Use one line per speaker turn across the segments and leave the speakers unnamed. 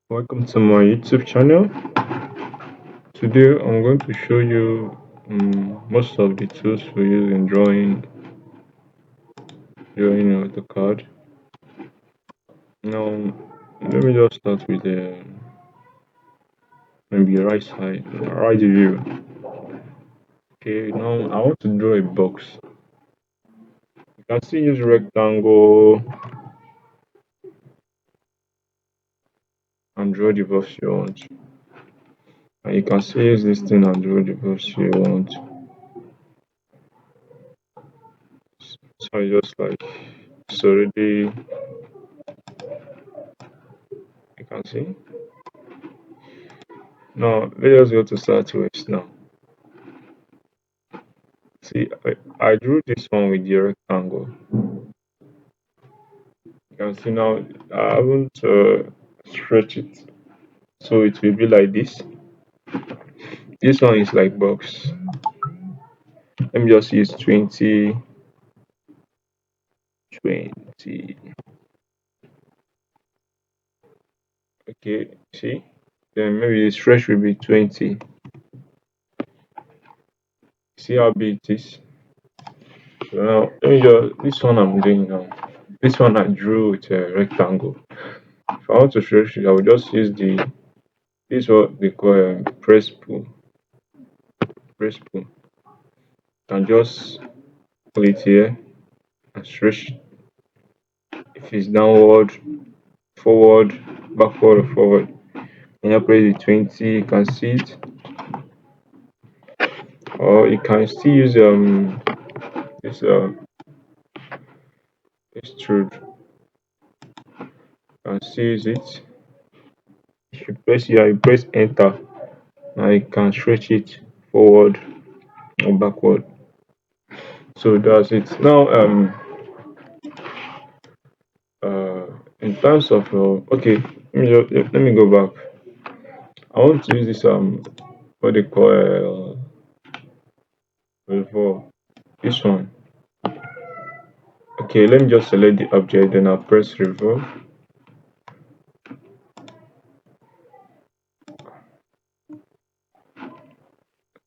Welcome to my YouTube channel. Today I'm going to show you most of the tools we use in drawing AutoCAD. Now, let me just start with the maybe right side, right view. Okay, now I want to draw a box. You can still use rectangle and draw the box you want. And you can still use this thing and draw the box you want. So I just like it's already you can see. Now let us go to Southwest now. See, I drew this one with the rectangle. You can see now I haven't stretched it, so it will be like this. This one is like box. Let me just use 20, 20. Okay, see. Then maybe the stretch will be 20. See how big it is. So now let me just this one I'm doing now. This one I drew with a rectangle. If I want to stretch it, I will just use the this what they call press pull. Press pull. And just pull it here and stretch if it's downward, forward, backward or forward. And you press the 20, you can see it. Or you can still use this extrude. You can still use it. If you press here, you press enter. Now you can stretch it forward or backward. So that's it. Now uh in terms of okay, let me go back. I want to use this what they call Revolve. This one. Okay, let me just select the object, then I'll press Revolve. I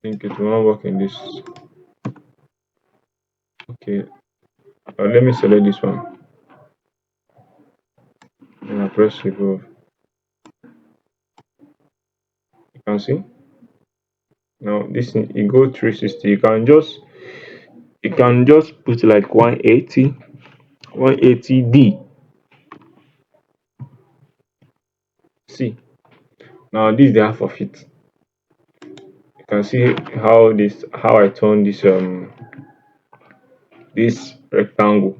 think it will not work in this. Okay, let me select this one. Then I press Revolve. You can see. Now this thing, it go 360. You can just put like 180, 180D. See. Now this is the half of it. You can see how I turn this rectangle.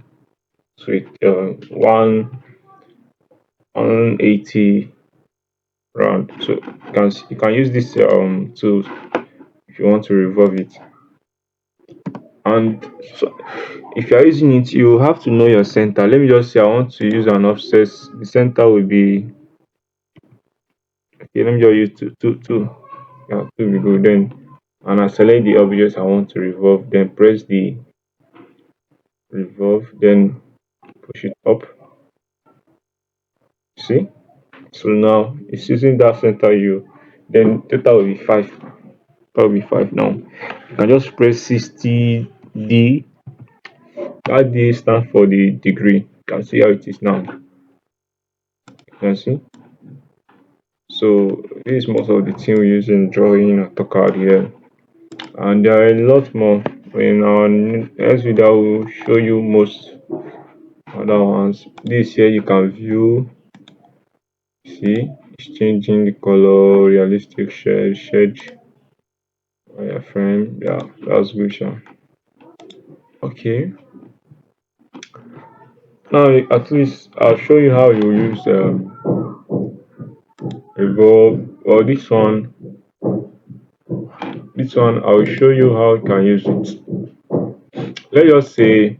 So it 180 round. So you can use this tool if you want to revolve it. And so if you are using it, you have to know your center. Let me just say I want to use an offset. The center will be okay. Let me just use two. Yeah, two will go then. And I select the object I want to revolve. Then press the revolve. Then push it up. See. So now it's using that center U. Then total will be 5. That will be 5 now. You can just press 60D. That D stands for the degree. You can see how it is now. You can see. So this is most of the thing we use in drawing AutoCAD here. And there are a lot more. In our next video, I will show you most other ones. This here you can view. See, it's changing the color, realistic shade, wireframe. Yeah, that's good. Sha. Okay. Now at least I'll show you how you use Revolve or this one. This one I will show you how you can use it. Let's just say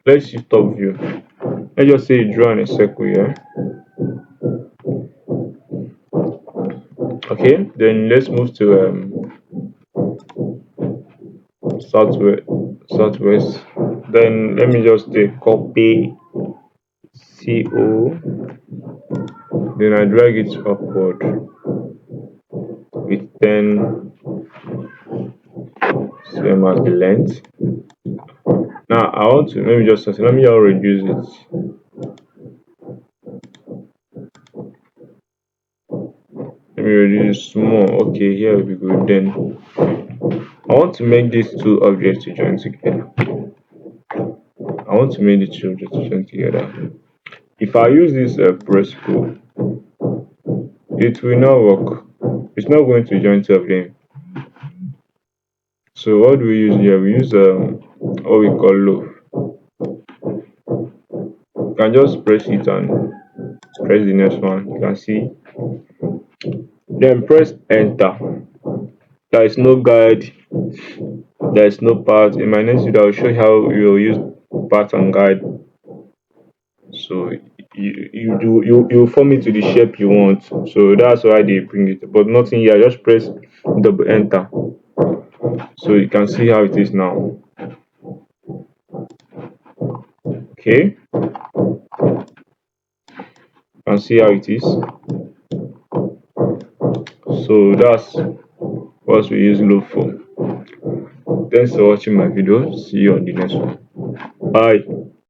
let's use top view. Let's just say you draw in a circle here. Okay, then let's move to southwest. Then let me just take copy CO, then I drag it upward with 10 same as the length. Now I want to let me just reduce it. Let me reduce small. Okay, here we go. Then I want to make these two objects to join together. I want to make the two objects to join together. If I use this press tool, it will not work. It's not going to join two of them. So what do we use here? We use what we call loaf. You can just press it and press the next one. You can see. Then press enter. There is no guide. There is no path. In my next video, I will show you how you will use path and guide. So you form it to the shape you want. So that's why they bring it. But nothing here. Just press double enter. So you can see how it is now. Okay, you can see how it is. So that's what we use loop for. Thanks for watching my video. See you on the next one. Bye.